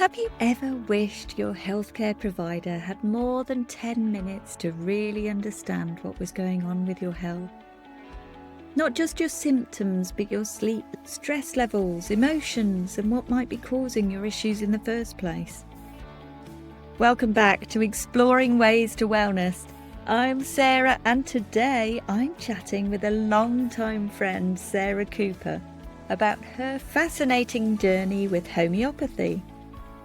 Have you ever wished your healthcare provider had more than 10 minutes to really understand what was going on with your health? Not just your symptoms, but your sleep, stress levels, emotions, and what might be causing your issues in the first place. Welcome back to Exploring Ways to Wellness. I'm Sarah, and today I'm chatting with a long-time friend, Sarah Cooper, about her fascinating journey with homeopathy,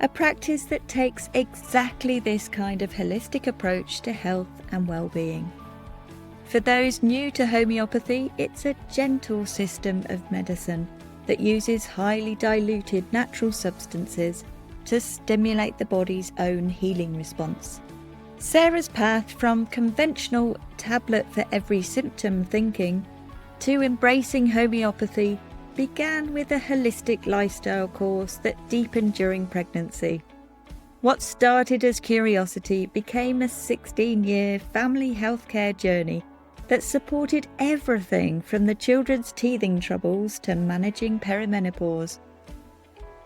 a practice that takes exactly this kind of holistic approach to health and well-being. For those new to homeopathy, it's a gentle system of medicine that uses highly diluted natural substances to stimulate the body's own healing response. Sarah's path from conventional tablet for every symptom thinking to embracing homeopathy began with a holistic lifestyle course that deepened during pregnancy. What started as curiosity became a 16-year family healthcare journey that supported everything from the children's teething troubles to managing perimenopause.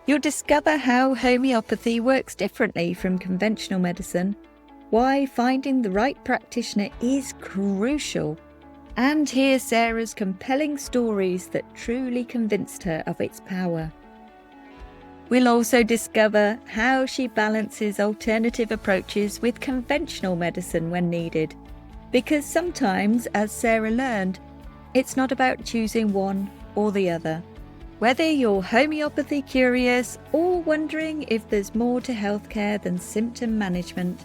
You'll discover how homeopathy works differently from conventional medicine, why finding the right practitioner is crucial, and hear Sarah's compelling stories that truly convinced her of its power. We'll also discover how she balances alternative approaches with conventional medicine when needed, because sometimes, as Sarah learned, it's not about choosing one or the other. Whether you're homeopathy curious or wondering if there's more to healthcare than symptom management,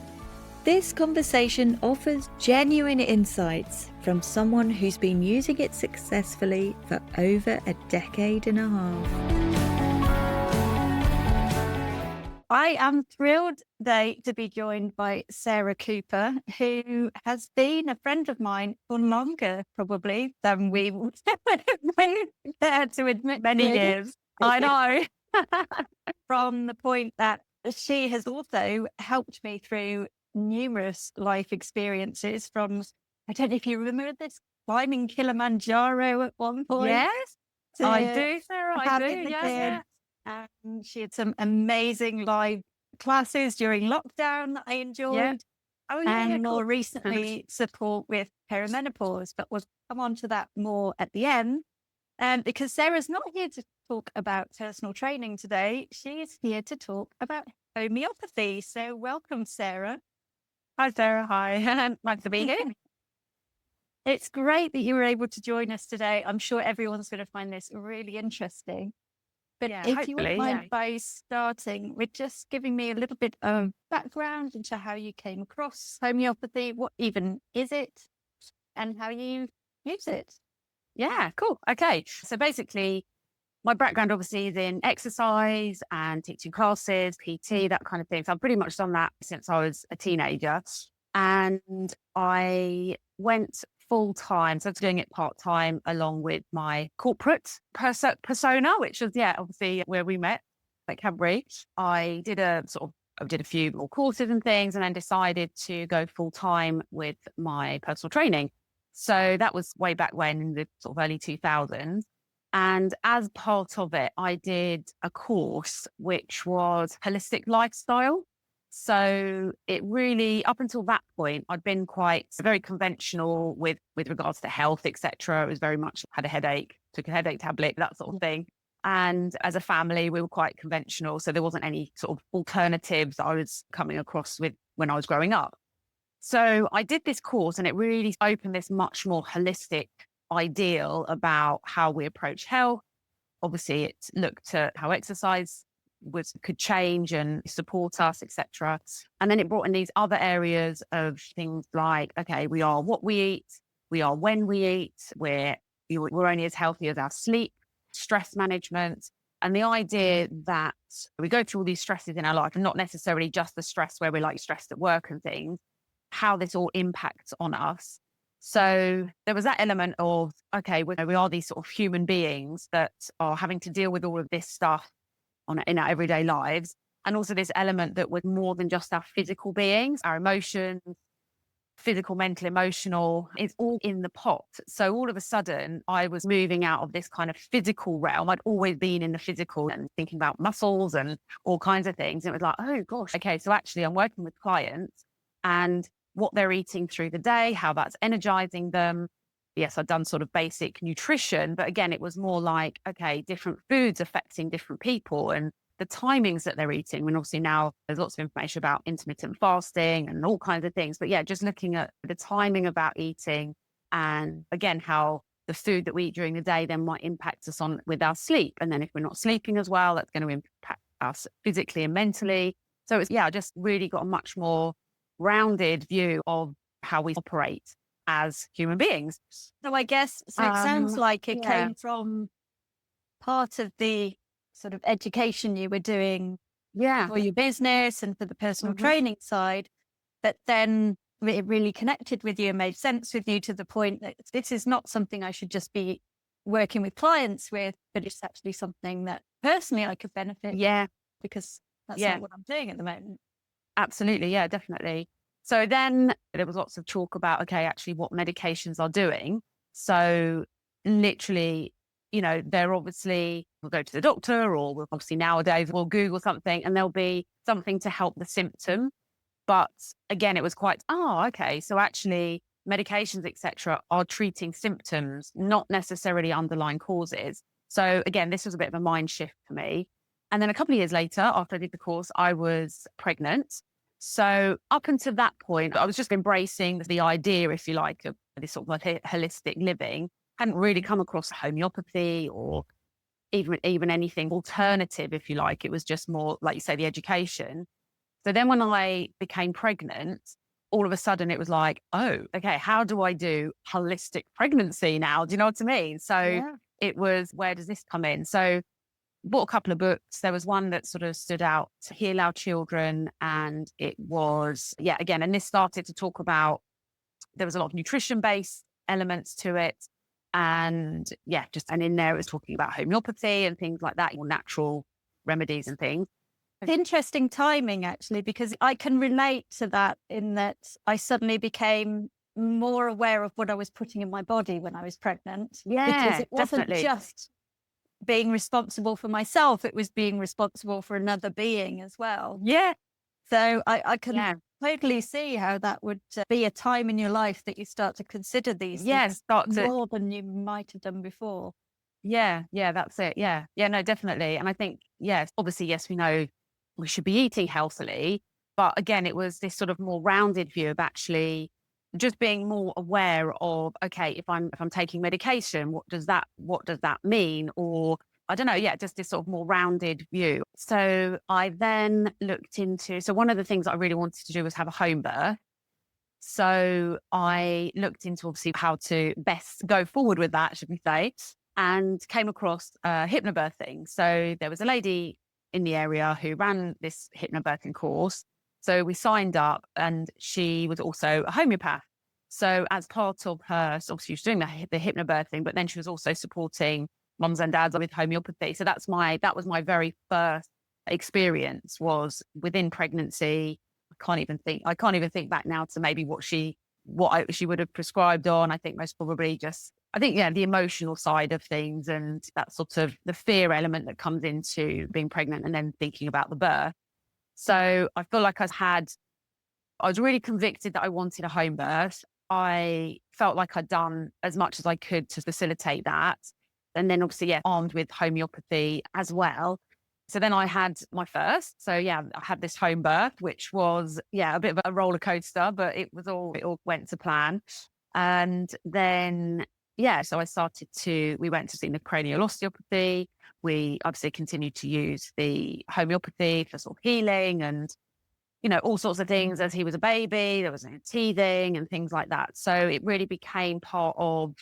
this conversation offers genuine insights from someone who's been using it successfully for over a decade and a half. I am thrilled today to be joined by Sarah Cooper, who has been a friend of mine for longer, probably, than we would care to admit. Many years. I know. From the point that she has also helped me through numerous life experiences from, I don't know if you remember this, climbing Kilimanjaro at one point. Yes, I do, Sarah. I do. Having the Yeah. kids. And she had some amazing live classes during lockdown that I enjoyed. Yeah. Oh, yeah. And Yeah, more cool. recently, support with perimenopause. But we'll come on to that more at the end. Because Sarah's not here to talk about personal training today. She is here to talk about homeopathy. So welcome, Sarah. Hi, Sarah. Hi. Nice to be here. It's great that you were able to join us today. I'm sure everyone's going to find this really interesting. But Yeah, if you wouldn't hopefully. mind by starting with just giving me a little bit of background into how you came across homeopathy, what even is it, and how you use it. Yeah, cool. Okay. So basically, my background obviously is in exercise and teaching classes, PT, that kind of thing. So I've pretty much done that since I was a teenager. And I went full time. So I was doing it part time along with my corporate persona, which was, yeah, obviously where we met at Cadbury. I did a few more courses and things, and then decided to go full time with my personal training. So that was way back when in the sort of early 2000s. And as part of it, I did a course which was holistic lifestyle. So it really, up until that point, I'd been quite very conventional with regards to health, etc. It was very much had a headache, took a headache tablet, that sort of thing. And as a family, we were quite conventional. So there wasn't any sort of alternatives that I was coming across with when I was growing up. So I did this course and it really opened this much more holistic ideal about how we approach health. Obviously, it looked at how exercise could change and support us, etc. And then it brought in these other areas of things like, okay, we are what we eat, we are when we eat, we're only as healthy as our sleep, stress management, and the idea that we go through all these stresses in our life, and not necessarily just the stress where we're like stressed at work and things, how this all impacts on us. So there was that element of, okay, we are these sort of human beings that are having to deal with all of this stuff in our everyday lives. And also this element that we're more than just our physical beings, our emotions, physical, mental, emotional. It's all in the pot. So all of a sudden, I was moving out of this kind of physical realm. I'd always been in the physical and thinking about muscles and all kinds of things. And it was like, oh gosh, okay. So actually, I'm working with clients and what they're eating through the day, how that's energizing them. Yes, I've done sort of basic nutrition, but again, it was more like, okay, different foods affecting different people and the timings that they're eating. And obviously now there's lots of information about intermittent fasting and all kinds of things. But yeah, just looking at the timing about eating and again, how the food that we eat during the day then might impact us on with our sleep. And then if we're not sleeping as well, that's going to impact us physically and mentally. So it's, yeah, I just really got a much more rounded view of how we operate as human beings. So I guess, so it sounds like it yeah. came from part of the sort of education you were doing Yeah. for your business and for the personal training side, that then it really connected with you and made sense with you to the point that this is not something I should just be working with clients with, but it's actually something that personally I could benefit. Yeah. Because that's not what I'm doing at the moment. Absolutely. Yeah, definitely. So then there was lots of talk about, okay, actually what medications are doing. So literally, they're obviously, we'll go to the doctor or we'll obviously nowadays we'll Google something and there'll be something to help the symptom. But again, it was quite, okay. So actually medications, etc., are treating symptoms, not necessarily underlying causes. So again, this was a bit of a mind shift for me. And then a couple of years later, after I did the course, I was pregnant. So up until that point, I was just embracing the idea, if you like, of this sort of like holistic living. Hadn't really come across homeopathy or even anything alternative, if you like. It was just more, like you say, the education. So then when I became pregnant, all of a sudden it was like, oh, okay, how do I do holistic pregnancy now? Do you know what I mean? So it was, where does this come in? So bought a couple of books. There was one that sort of stood out, to Heal Our Children. And it was, again, and this started to talk about, there was a lot of nutrition based elements to it. And and in there it was talking about homeopathy and things like that, or natural remedies and things. Interesting timing, actually, because I can relate to that in that I suddenly became more aware of what I was putting in my body when I was pregnant. Yeah, because it wasn't definitely. just being responsible for myself, it was being responsible for another being as well. Yeah. So I can totally see how that would be a time in your life that you start to consider these things more than you might have done before. Yeah, that's it. Yeah, no, definitely. And I think, obviously, we know we should be eating healthily. But again, it was this sort of more rounded view of actually just being more aware of, okay, if I'm taking medication, what does that mean? Or I don't know, just this sort of more rounded view. So I then looked into, so one of the things I really wanted to do was have a home birth. So I looked into obviously how to best go forward with that, should we say, and came across hypnobirthing. So there was a lady in the area who ran this hypnobirthing course. So we signed up, and she was also a homeopath. So as part of her, so obviously she was doing the hypnobirthing, but then she was also supporting mums and dads with homeopathy. So that was my very first experience, was within pregnancy. I can't even think back now to maybe what she would have prescribed on. I think most probably just, the emotional side of things and that sort of the fear element that comes into being pregnant and then thinking about the birth. So I feel like I was really convicted that I wanted a home birth. I felt like I'd done as much as I could to facilitate that. And then obviously, armed with homeopathy as well. So then I had my first. So I had this home birth, which was, a bit of a roller coaster, but it all went to plan. And then, so we went to see the cranial osteopathy. We obviously continued to use the homeopathy for sort of healing and, all sorts of things as he was a baby. There was teething and things like that. So it really became part of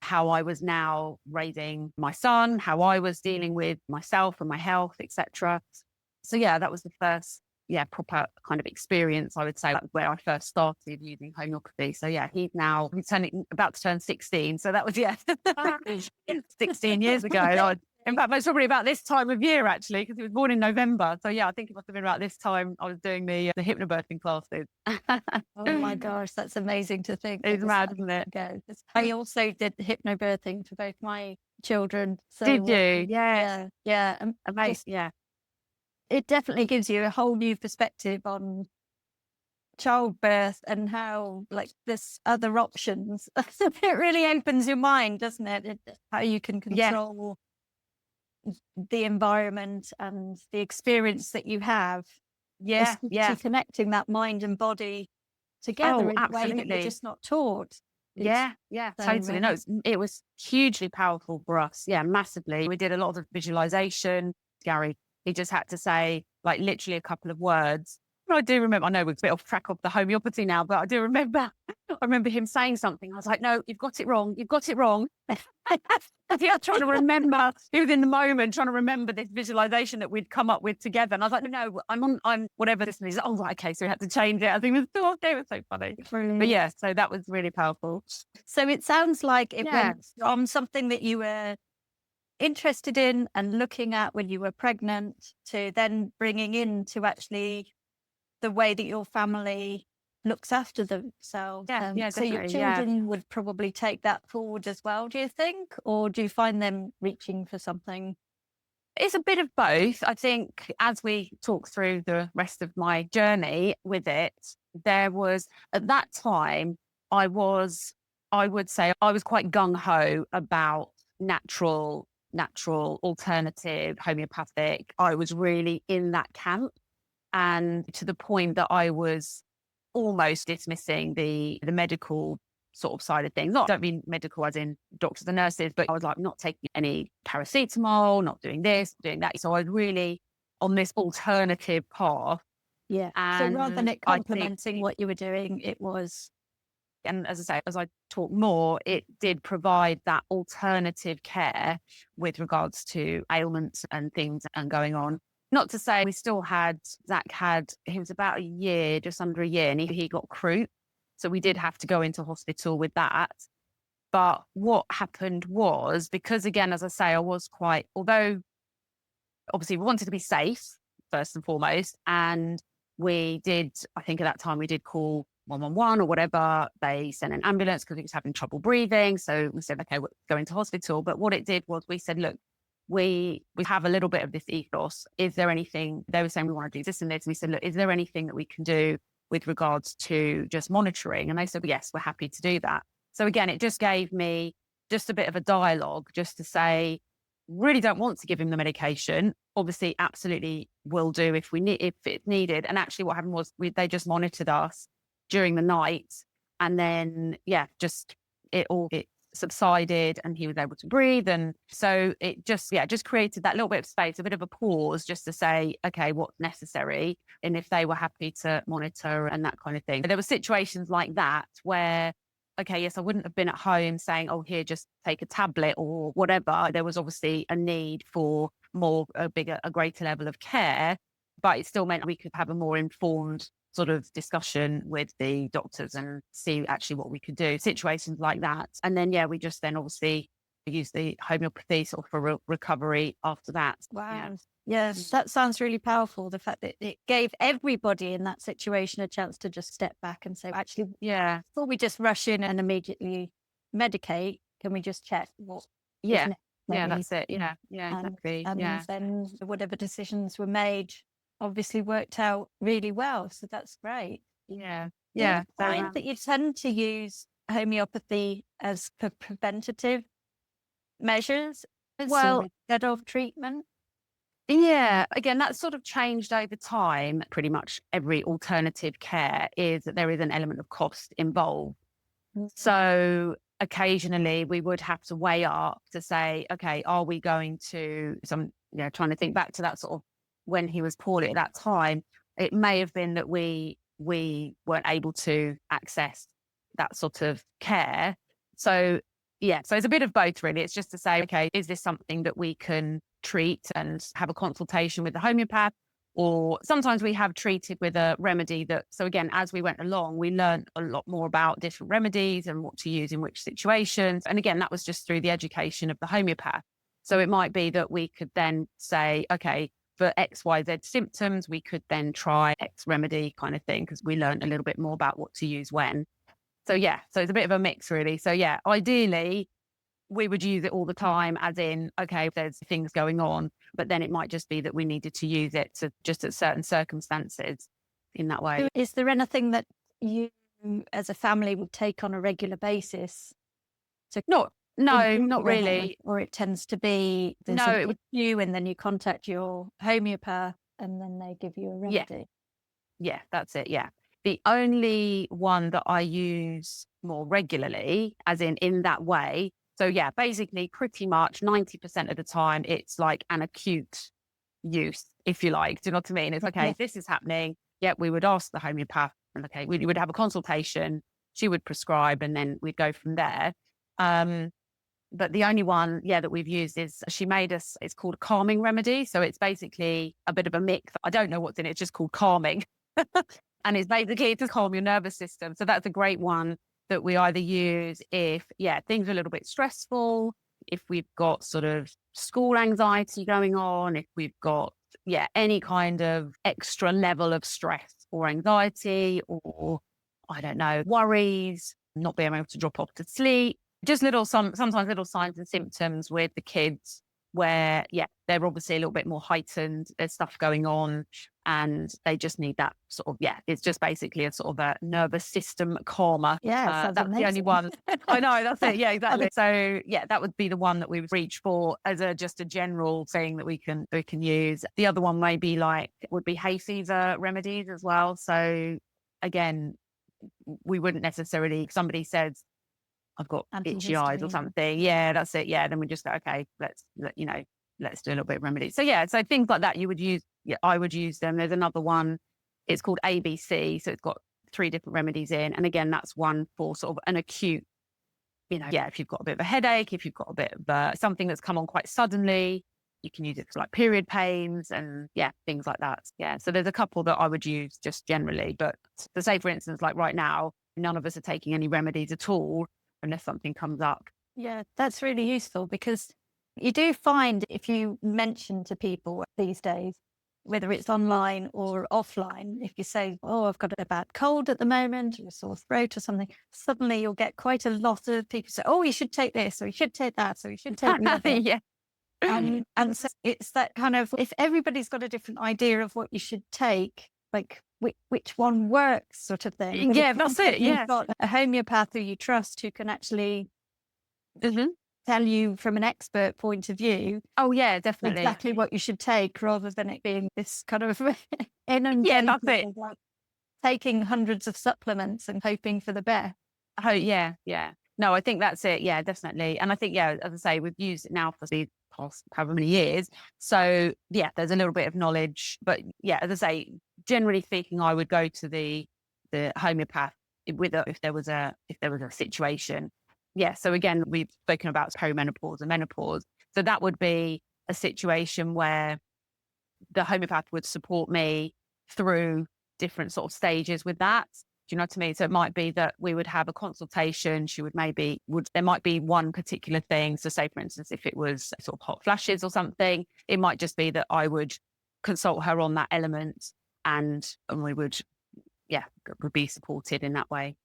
how I was now raising my son, how I was dealing with myself and my health, etc. So that was the first, proper kind of experience, I would say, where I first started using homeopathy. So he's now about to turn 16. So that was 16 years ago. In fact, it's probably about this time of year, actually, because he was born in November. So yeah, I think it must have been about this time I was doing the hypnobirthing classes. Oh my gosh, that's amazing to think. It's mad, isn't it? I also did hypnobirthing for both my children. So Did you? Yeah. yeah. Amazing. Yeah. It definitely gives you a whole new perspective on childbirth and how like there's other options. It really opens your mind, doesn't it? How you can control the environment and the experience that you have. Yeah. Especially connecting that mind and body together in a way that you're just not taught. Yeah, totally. No, it was hugely powerful for us. Yeah, massively. We did a lot of visualization. Gary, he just had to say like literally a couple of words. And I do remember, I know we're a bit off track of the homeopathy now, but I do remember, I remember him saying something. I was like, no, you've got it wrong. You've got it wrong. I think I was trying to remember, he was in the moment trying to remember this visualization that we'd come up with together. And I was like, no, I'm whatever this is. Oh, right, okay. So we had to change it. I think it was so funny. Brilliant. But yeah, so that was really powerful. So it sounds like it went from something that you were interested in and looking at when you were pregnant to then bringing into actually the way that your family looks after themselves. So your children would probably take that forward as well, do you think? Or do you find them reaching for something? It's a bit of both. I think as we talk through the rest of my journey with it, there was, at that time, I would say I was quite gung-ho about natural, alternative, homeopathic. I was really in that camp, and to the point that I was almost dismissing the medical sort of side of things. I don't mean medical as in doctors and nurses, but I was like not taking any paracetamol, not doing this, doing that. So I was really on this alternative path. Yeah. And so rather than it complementing what you were doing, it was. And as I say, as I talk more, it did provide that alternative care with regards to ailments and things and going on. Not to say we still Zach he was about a year, just under a year, and he got croup. So we did have to go into hospital with that. But what happened was, because again, as I say, I was quite, although obviously we wanted to be safe first and foremost. And we did, I think at that time we did call 111 or whatever. They sent an ambulance because he was having trouble breathing. So we said, okay, we're going to hospital. But what it did was we said, look, we have a little bit of this ethos. Is there anything, they were saying we want to do this and this. And we said, look, is there anything that we can do with regards to just monitoring? And they said, well, yes, we're happy to do that. So again, it just gave me just a bit of a dialogue just to say, really don't want to give him the medication. Obviously, absolutely will do if it's needed. And actually what happened was they just monitored us during the night. And then, it subsided and he was able to breathe. And so it just created that little bit of space, a bit of a pause just to say, okay, what's necessary? And if they were happy to monitor and that kind of thing. But there were situations like that where, okay, yes, I wouldn't have been at home saying, oh, here, just take a tablet or whatever. There was obviously a need for a greater level of care, but it still meant we could have a more informed sort of discussion with the doctors and see actually what we could do, situations like that. And then, we just then obviously use the homeopathy sort of for recovery after that. Wow. Yes, that sounds really powerful. The fact that it gave everybody in that situation a chance to just step back and say, actually, before we just rush in and immediately medicate, can we just check what? Yeah, that's it. Yeah, exactly. And then whatever decisions were made obviously worked out really well. So that's great. Yeah. Do you find that you tend to use homeopathy as for preventative measures instead of treatment? Yeah, again, that's sort of changed over time. Pretty much every alternative care is that there is an element of cost involved. Mm-hmm. So occasionally we would have to weigh up to say, okay, are we going to trying to think back to that sort of when he was poorly at that time, it may have been that we weren't able to access that sort of care. So it's a bit of both really. It's just to say, okay, is this something that we can treat and have a consultation with the homeopath? Or sometimes we have treated with a remedy so again, as we went along, we learned a lot more about different remedies and what to use in which situations. And again, that was just through the education of the homeopath. So it might be that we could then say, okay, for XYZ symptoms, we could then try X remedy kind of thing, because we learned a little bit more about what to use when. So yeah, so it's a bit of a mix really. So yeah, ideally we would use it all the time, as in, okay, if there's things going on, but then it might just be that we needed to use it to just at certain circumstances in that way. Is there anything that you as a family would take on a regular basis to No, improve not your health? really. Or it tends to be there's No, an it would, issue and then you contact your homeopath and then they give you a yeah, remedy? yeah, that's it. Yeah. The only one that I use more regularly, as in that way. So yeah, basically pretty much 90% of the time, it's like an acute use, if you like. Do you know what I mean? It's okay, Yeah. this is happening. Yeah, we would ask the homeopath, and okay, we would have a consultation. She would prescribe, and then we'd go from there. But the only one, yeah, that we've used is she made us, it's called a calming remedy. So it's basically a bit of a mix. I don't know what's in it. It's just called calming. And it's basically to calm your nervous system. So that's a great one that we either use if, yeah, things are a little bit stressful, if we've got sort of school anxiety going on, if we've got, yeah, any kind of extra level of stress or anxiety, or I don't know, worries, not being able to drop off to sleep, just sometimes little signs and symptoms with the kids where, yeah, they're obviously a little bit more heightened. There's stuff going on and they just need that sort of, yeah, it's just basically a sort of a nervous system calmer. Yeah, sounds That's the only amazing. one. I know, that's it. Yeah, exactly. So yeah, that would be the one that we would reach for as just a general thing that we can use. The other one maybe would be hay fever remedies as well. So again, we wouldn't necessarily, if somebody says, I've got itchy eyes or Antihistamine. something. Yeah, that's it. Yeah. Then we just go, okay, let's do a little bit of remedy. So yeah, so things like that you would use. Yeah, I would use them. There's another one. It's called ABC. So it's got 3 different remedies in. And again, that's one for sort of an acute, yeah, if you've got a bit of a headache, if you've got a bit of something that's come on quite suddenly, you can use it for like period pains and yeah, things like that. Yeah. So there's a couple that I would use just generally. But to say, for instance, like right now, none of us are taking any remedies at all unless something comes up. Yeah, that's really useful because you do find if you mention to people these days, whether it's online or offline, if you say, oh, I've got a bad cold at the moment or a sore throat or something, suddenly you'll get quite a lot of people say, oh, you should take this or you should take that or you should take the other. Yeah. And so it's that kind of, if everybody's got a different idea of what you should take, like which one works sort of thing. But Yeah, that's it. Yeah. You've got a homeopath who you trust who can actually tell you from an expert point of view. Oh yeah, definitely. Exactly what you should take rather than it being this kind of inundated Yeah, that's it. of like taking hundreds of supplements and hoping for the best. Oh yeah, yeah. No, I think that's it. Yeah, definitely. And I think, yeah, as I say, we've used it now for the past however many years. So yeah, there's a little bit of knowledge. But yeah, as I say, generally speaking, I would go to the homeopath if there was a situation. Yeah. So again, we've spoken about perimenopause and menopause. So that would be a situation where the homeopath would support me through different sort of stages with that. Do you know what I mean? So it might be that we would have a consultation. She would there might be one particular thing. So say, for instance, if it was sort of hot flashes or something, it might just be that I would consult her on that element and we would be supported in that way.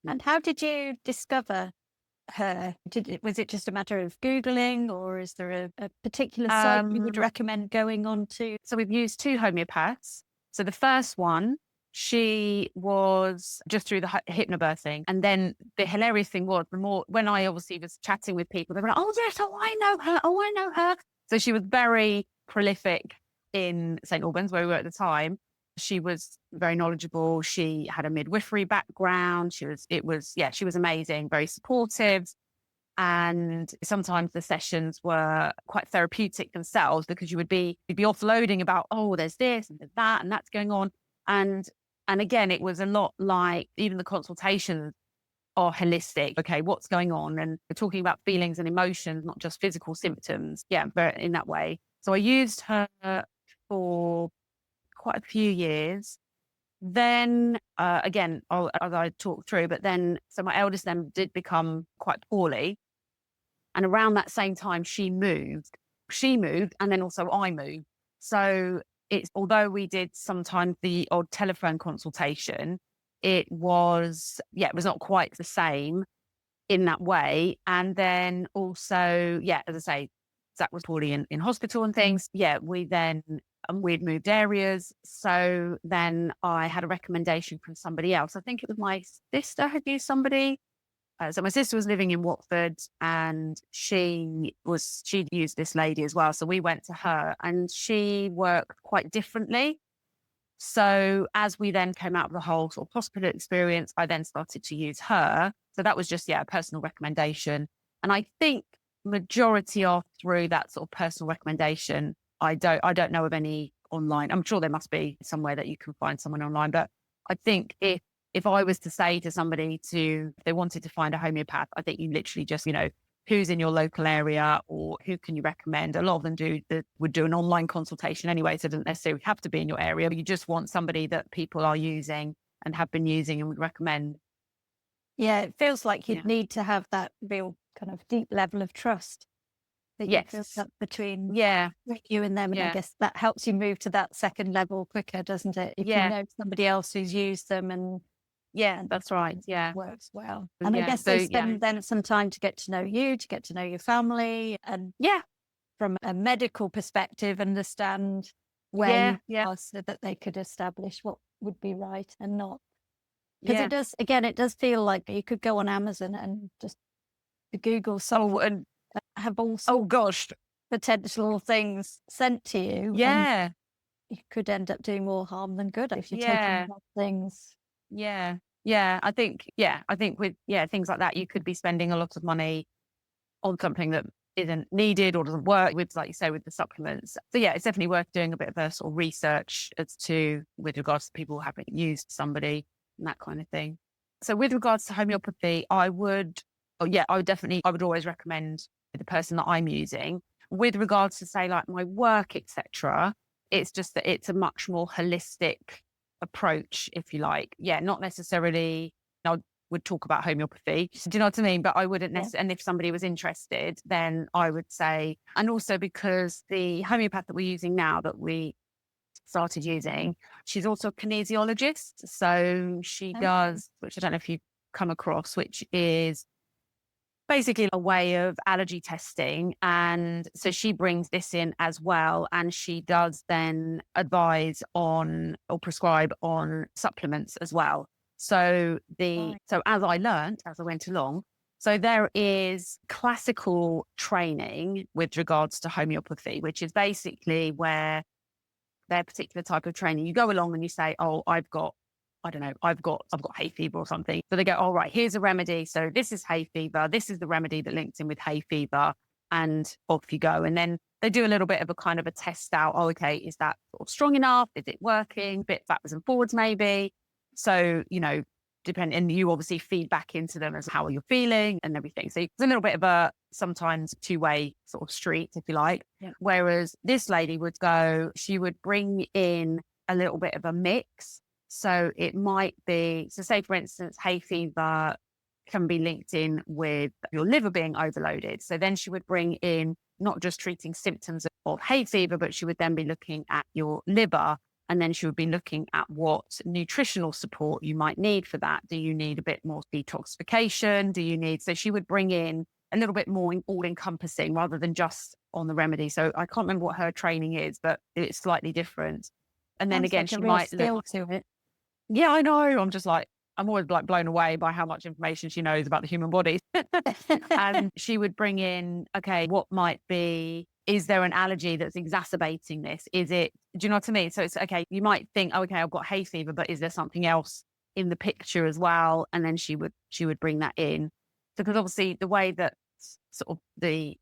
And how did you discover her? Was it just a matter of Googling or is there a particular site you would recommend going on to? So we've used 2 homeopaths. So the first one, she was just through the hypnobirthing. And then the hilarious thing was, when I obviously was chatting with people, they were like, oh yes, I know her. Oh, I know her. So she was very prolific in St. Albans where we were at the time. She was very knowledgeable. She had a midwifery background. She was amazing, very supportive. And sometimes the sessions were quite therapeutic themselves because you'd be offloading about, oh, there's this and there's that and that's going on. And again, it was a lot like even the consultations are holistic. Okay, what's going on? And we're talking about feelings and emotions, not just physical symptoms. Yeah, but in that way. So I used her for quite a few years. Then again, as I talked through, but then, so my eldest then did become quite poorly. And around that same time, she moved, and then also I moved. So it's, although we did sometimes the odd telephone consultation, it was not quite the same in that way. And then also, as I say, Zach was poorly in hospital and things. We'd moved areas. So then I had a recommendation from somebody else. I think it was my sister had used somebody. So my sister was living in Watford, and she'd used this lady as well. So we went to her, and she worked quite differently. So as we then came out of the whole sort of hospital experience, I then started to use her. So that was just, a personal recommendation. And I think majority are through that sort of personal recommendation. I don't know of any online. I'm sure there must be somewhere that you can find someone online, but I think if I was to say to somebody if they wanted to find a homeopath, I think you literally just, who's in your local area or who can you recommend? A lot of them would do an online consultation anyway, so it doesn't necessarily have to be in your area. But you just want somebody that people are using and have been using and would recommend. Yeah, it feels like you'd need to have that real kind of deep level of trust that you built up between you and them. And I guess that helps you move to that second level quicker, doesn't it? If you know somebody else who's used them and that's right. Yeah. Works well. And I guess they spend then some time to get to know you, to get to know your family, and from a medical perspective, understand when so that they could establish what would be right and not. Because it does feel like you could go on Amazon and just Google something and have all sorts of potential things sent to you. Yeah. You could end up doing more harm than good if you're taking wrong things. I think with things like that, you could be spending a lot of money on something that isn't needed or doesn't work with, like you say, with the supplements. So it's definitely worth doing a bit of a sort of research with regards to people who haven't used somebody and that kind of thing. So with regards to homeopathy, I would always recommend the person that I'm using. With regards to say like my work, etc., it's just that it's a much more holistic approach, if you like. Not necessarily, I would talk about homeopathy. Do you know what I mean? But I wouldn't necessarily, and if somebody was interested, then I would say, and also because the homeopath that we're using now, that we started using, she's also a kinesiologist. So she does, which I don't know if you've come across, which is basically a way of allergy testing. And so she brings this in as well. And she does then advise on or prescribe on supplements as well. So so as I learned, as I went along, so there is classical training with regards to homeopathy, which is basically where their particular type of training, you go along and you say, oh, I've got hay fever or something. So they go, all right, here's a remedy. So this is hay fever. This is the remedy that links in with hay fever. And off you go. And then they do a little bit of a kind of a test out. Oh, okay, is that sort of strong enough? Is it working? Bit backwards and forwards, maybe. So, and you obviously feed back into them as how are you feeling and everything. So it's a little bit of a sometimes two-way sort of street, if you like. Yeah. Whereas this lady she would bring in a little bit of a mix. So it might be, so say for instance, hay fever can be linked in with your liver being overloaded. So then she would bring in not just treating symptoms of hay fever, but she would then be looking at your liver. And then she would be looking at what nutritional support you might need for that. Do you need a bit more detoxification? So she would bring in a little bit more all encompassing rather than just on the remedy. So I can't remember what her training is, but it's slightly different. And then again, like she a real might skill to it. Yeah, I know. I'm always like blown away by how much information she knows about the human body. And she would bring in, okay, what might be, is there an allergy that's exacerbating this? Do you know what I mean? So it's okay, you might think, oh, okay, I've got hay fever, but is there something else in the picture as well? And then she would bring that in. Because obviously the way that sort of the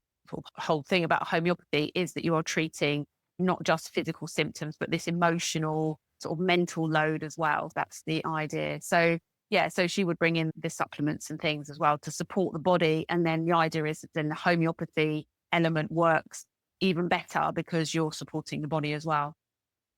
whole thing about homeopathy is that you are treating not just physical symptoms, but this emotional sort of mental load as well. That's the idea. So so she would bring in the supplements and things as well to support the body. And then the idea is that then the homeopathy element works even better because you're supporting the body as well.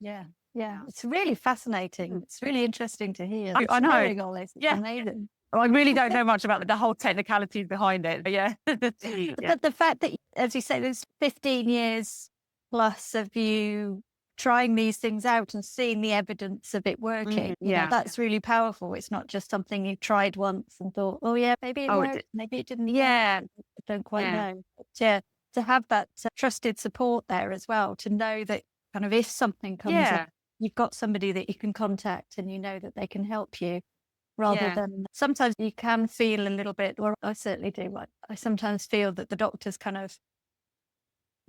Yeah. Yeah, it's really fascinating. It's really interesting to hear. I know. Hearing all this, it's Yeah. amazing. I really don't know much about the whole technicalities behind it, but yeah. Yeah. But the fact that, as you say, there's 15 years plus of you trying these things out and seeing the evidence of it working, Yeah. that's really powerful. It's not just something you tried once and thought, oh yeah, maybe it Oh, worked, maybe it didn't. Yeah. I don't quite Yeah. know. But yeah, to have that trusted support there as well, to know that kind of if something comes up, Yeah. you've got somebody that you can contact and you know that they can help you. Rather Yeah. than sometimes you can feel a little bit, or I certainly do. I sometimes feel that the doctors kind of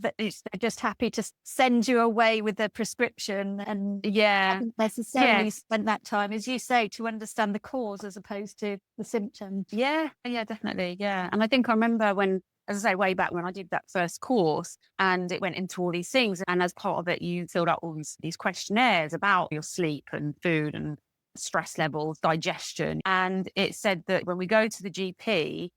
they're just happy to send you away with a prescription and Yeah. haven't necessarily Yes. spent that time, as you say, to understand the cause as opposed to the symptom. Yeah. Yeah, definitely. Yeah. And I think I remember when, as I say, way back when I did that first course and it went into all these things. And as part of it, you filled out all these questionnaires about your sleep and food and stress levels, digestion. And it said that when we go to the GP,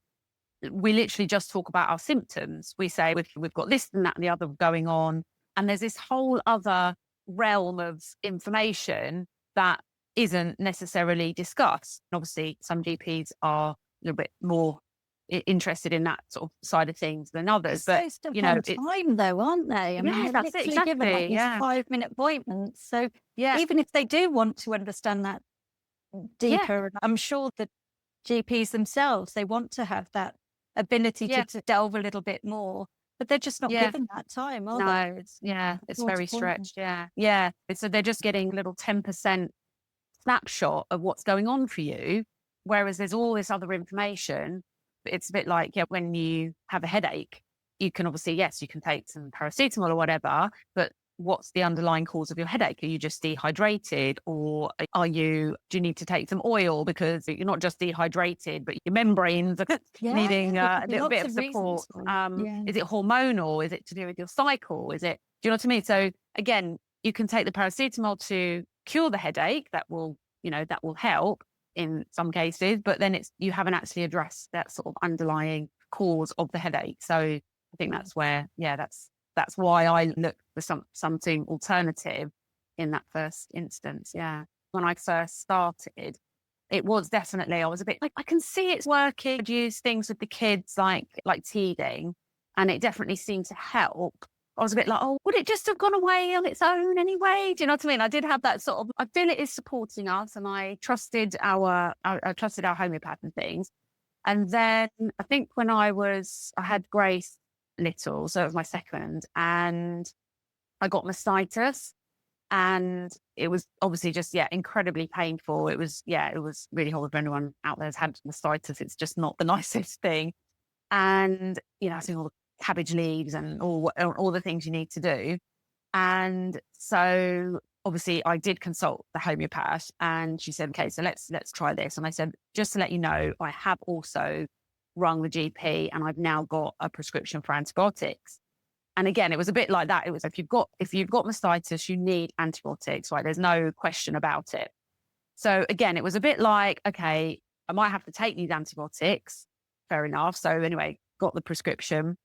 we literally just talk about our symptoms. We say we've got this and that and the other going on. And there's this whole other realm of information that isn't necessarily discussed. And obviously, some GPs are a little bit more interested in that sort of side of things than others. But, Most of you know, them time though, aren't they? I mean, yeah, they're that's it. literally given like Exactly. these Yeah. 5-minute appointments. So Yeah. even if they do want to understand that Yeah. deeper, I'm sure that GPs themselves, they want to have that ability Yeah. to delve a little bit more, but they're just not Yeah. given that time, are No, they? it's it's Towards very appointment. stretched. Yeah. Yeah. So they're just getting a little 10% snapshot of what's going on for you. Whereas there's all this other information. It's a bit like, yeah, when you have a headache, you can obviously, yes, you can take some paracetamol or whatever, but what's the underlying cause of your headache? Are you just dehydrated or do you need to take some oil because you're not just dehydrated, but your membranes are needing there a could be little lots bit of of reasons support? for it. Yeah. Is it hormonal? Is it to do with your cycle? Is it, do you know what I mean? So again, you can take the paracetamol to cure the headache. That will, that will help in some cases, but then you haven't actually addressed that sort of underlying cause of the headache. So I think that's where, that's why I look for something alternative in that first instance. Yeah. When I first started, it was definitely, I was a bit like, I can see it's working. I'd use things with the kids like teething, and it definitely seemed to help. I was a bit like, oh, would it just have gone away on its own anyway? Do you know what I mean? I did have that sort of, I feel it is supporting us, and I trusted I trusted our homeopath and things. And then I think when I had Grace little, so it was my second, and I got mastitis, and it was obviously just, incredibly painful. It was really horrible. If anyone out there has had mastitis, it's just not the nicest thing. And, I think all the cabbage leaves and all the things you need to do. And so obviously I did consult the homeopath, and she said, okay, so let's try this. And I said, just to let you know, I have also rung the GP and I've now got a prescription for antibiotics. And again, it was a bit like that. It was, if you've got mastitis, you need antibiotics, right? There's no question about it. So again, it was a bit like, okay, I might have to take these antibiotics. Fair enough. So anyway, got the prescription.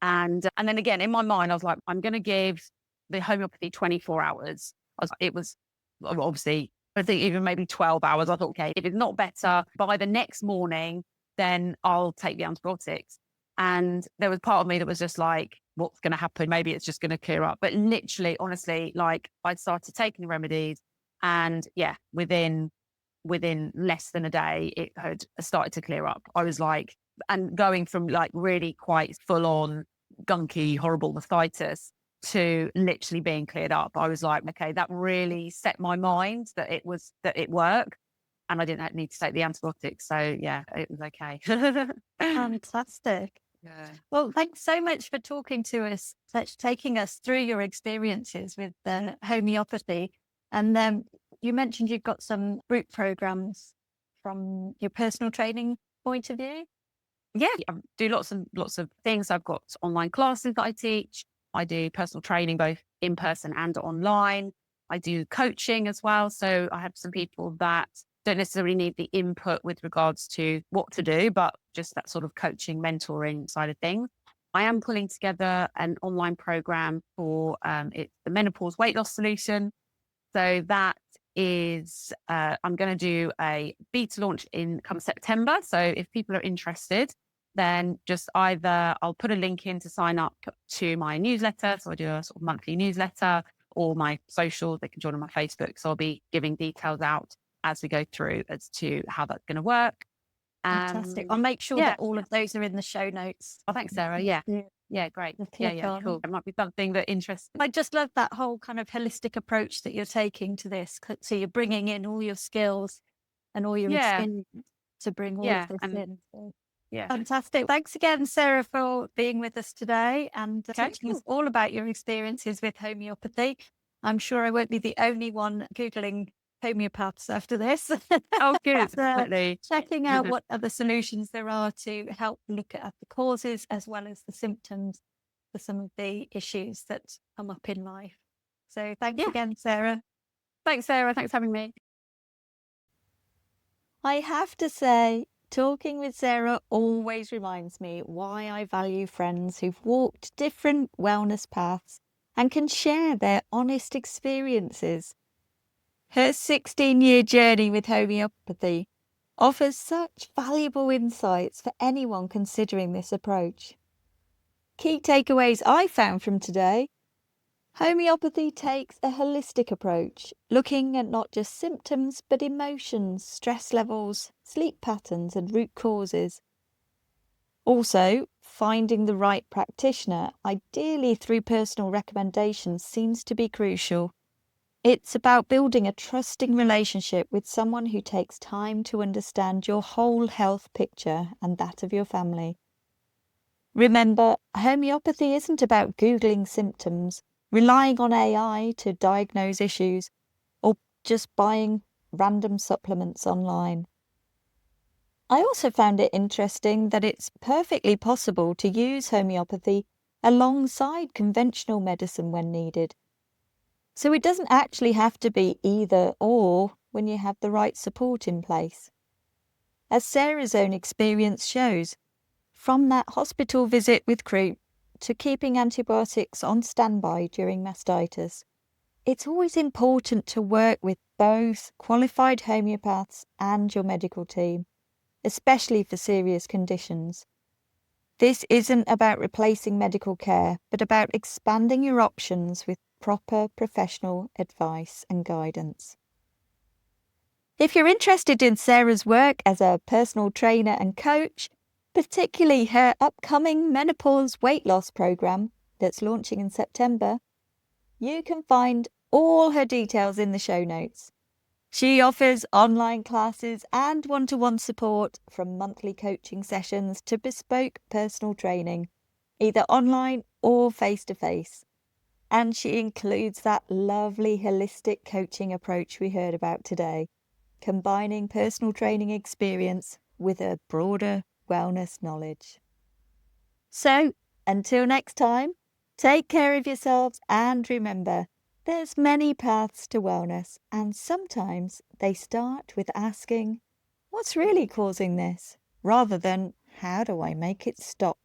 And then again, in my mind, I was like, I'm going to give the homeopathy 24 hours. It was obviously, I think even maybe 12 hours. I thought, okay, if it's not better by the next morning, then I'll take the antibiotics. And there was part of me that was just like, what's going to happen? Maybe it's just going to clear up. But literally, honestly, like I'd started taking the remedies, and within less than a day, it had started to clear up. I was like, and going from like really quite full on gunky, horrible mastitis to literally being cleared up. I was like, okay, that really set my mind that it worked, and I didn't need to take the antibiotics. So it was okay. Fantastic. Yeah. Well, thanks so much for talking to us, taking us through your experiences with homeopathy. And you mentioned you've got some group programs from your personal training point of view. Yeah, I do lots of things. I've got online classes that I teach. I do personal training, both in person and online. I do coaching as well. So I have some people that don't necessarily need the input with regards to what to do, but just that sort of coaching, mentoring side of things. I am pulling together an online program for it's the menopause weight loss solution. So that is, I'm going to do a beta launch in come September. So if people are interested, then just either I'll put a link in to sign up to my newsletter. So I do a sort of monthly newsletter, or my socials. They can join on my Facebook. So I'll be giving details out as we go through as to how that's going to work. Fantastic. I'll make sure that all of those are in the show notes. Oh, thanks, Sarah. Yeah, great. Yeah, cool. It might be something that interests. I just love that whole kind of holistic approach that you're taking to this. So you're bringing in all your skills and all your experience to bring all of this in. So, fantastic. Thanks again, Sarah, for being with us today and teaching us all about your experiences with homeopathy. I'm sure I won't be the only one Googling homeopaths after this. Oh, good. Definitely. Checking out what other solutions there are to help look at the causes as well as the symptoms for some of the issues that come up in life. So thanks again, Sarah. Thanks, Sarah. Thanks for having me. I have to say, talking with Sarah always reminds me why I value friends who've walked different wellness paths and can share their honest experiences. Her 16-year journey with homeopathy offers such valuable insights for anyone considering this approach. Key takeaways I found from today: homeopathy takes a holistic approach, looking at not just symptoms but emotions, stress levels, sleep patterns and root causes. Also, finding the right practitioner, ideally through personal recommendations, seems to be crucial. It's about building a trusting relationship with someone who takes time to understand your whole health picture and that of your family. Remember, homeopathy isn't about Googling symptoms, relying on AI to diagnose issues, or just buying random supplements online. I also found it interesting that it's perfectly possible to use homeopathy alongside conventional medicine when needed. So it doesn't actually have to be either or when you have the right support in place. As Sarah's own experience shows, from that hospital visit with croup to keeping antibiotics on standby during mastitis, it's always important to work with both qualified homeopaths and your medical team, especially for serious conditions. This isn't about replacing medical care, but about expanding your options with proper professional advice and guidance. If you're interested in Sarah's work as a personal trainer and coach, particularly her upcoming menopause weight loss program that's launching in September, you can find all her details in the show notes. She offers online classes and one-to-one support, from monthly coaching sessions to bespoke personal training, either online or face-to-face. And she includes that lovely holistic coaching approach we heard about today, combining personal training experience with a broader wellness knowledge. So, until next time, take care of yourselves and remember, there's many paths to wellness, and sometimes they start with asking, what's really causing this, rather than how do I make it stop?